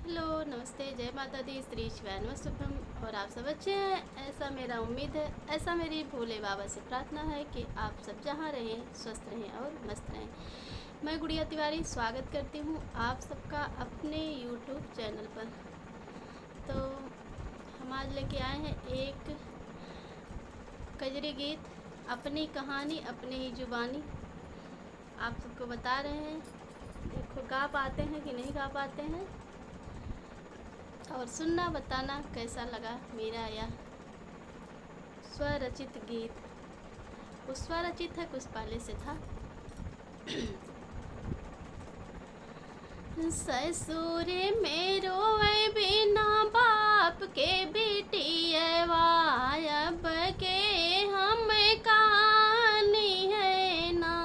Hello, नमस्ते, जय माता दी, श्री शिवाय नमस्तुभ्यम। और आप सब अच्छे हैं, ऐसा मेरा उम्मीद है, ऐसा मेरी भोले बाबा से प्रार्थना है कि आप सब जहाँ रहें स्वस्थ रहें और मस्त रहें। मैं गुड़िया तिवारी स्वागत करती हूँ आप सबका अपने यूट्यूब चैनल पर। तो हम आज लेके आए हैं एक कजरी गीत, अपनी कहानी अपनी ही जुबानी। आप सबको बता रहे हैं, देखो गा पाते हैं कि नहीं गा पाते हैं, और सुनना बताना कैसा लगा मेरा यह स्वरचित गीत। कुछ स्वरचित है, कुछ पहले से था। ससुर में रोए बिना बाप के बेटियवा, अब के हम कहानी है ना।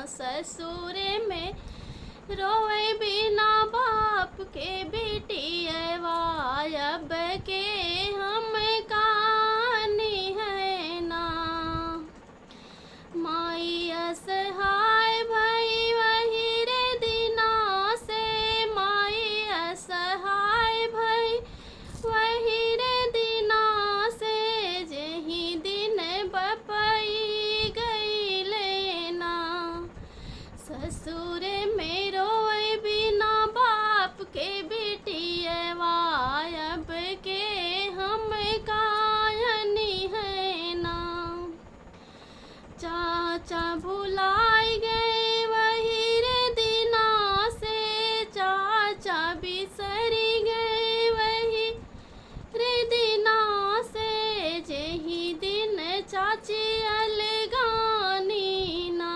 ससुर में रोए बिना बाप के बेटियवा, अब के हम कहानी है ना। माई असहाय भई वही रे दिना से, माई असहाय भई वही रे दिना से, जेही दिन बपई गई लेना। ससुर में रोए बिना बाप के बेटियवा, अब के हम कायनी है ना। चाचा भुलाई गए वही रे दिना से, चाचा बिसरी गए वही रे दिना से, जेही दिन चाची अलगानी ना,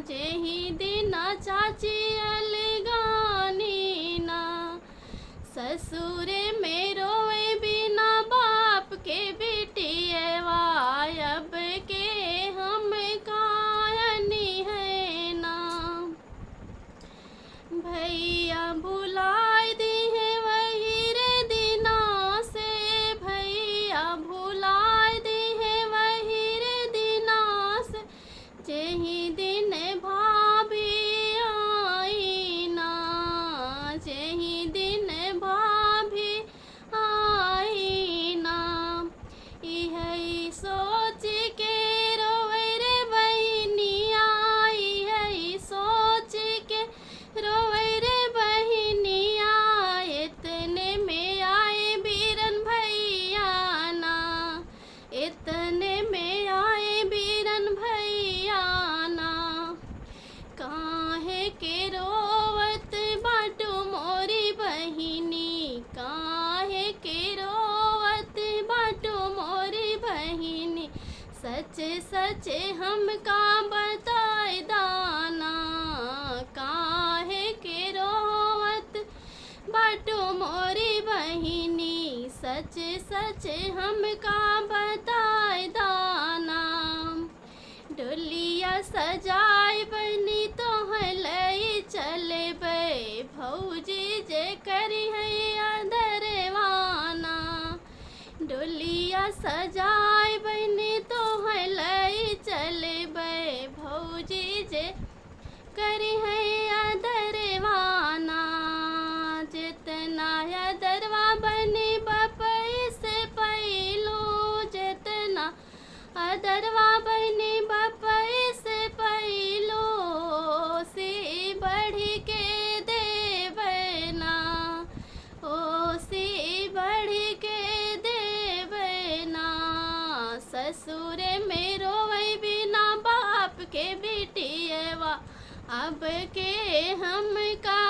जेही दिन चाची अलगानी ना। ससुर में रोए बिना बाप के बेटियवा, अब के हम कायनी है ना। भैया भुलाई दी है वही रे दिना से, भैया भुलाई दी है वही रे दिना से, जेही दिन भाभी आई ना, जेही दिन भाभी आई ना। यही सोच के रोए रे बहिनिया, यही सोच के रोए रे बहिनिया, इतने में आए बीरन भैया ना, इतने में आए बीरन भैया ना। काहे के रोवत बाटू मोरी बहिनी, काहे के रोवत बाटू मोरी बहिनी, सच सच हमका बताए दाना। काहे के रोवत बाटू मोरी बहिनी, सच सच हमका बताए दाना। डोलिया सजाए बनी तो लई चले बे, भौजी जे करी है अदरवाना। डोलिया सजाए बनी तो लई चले बे, भौजी जे करी है अदरवाना। जितना अदरवा बनी बपई से पैलो, जितना अदरवा बनी बपई से पैलो, से बढ़ी के देवना, ओ से बढ़ी के देवना। ससुर में रोए बिना बाप के बेटियवा, अब के हम का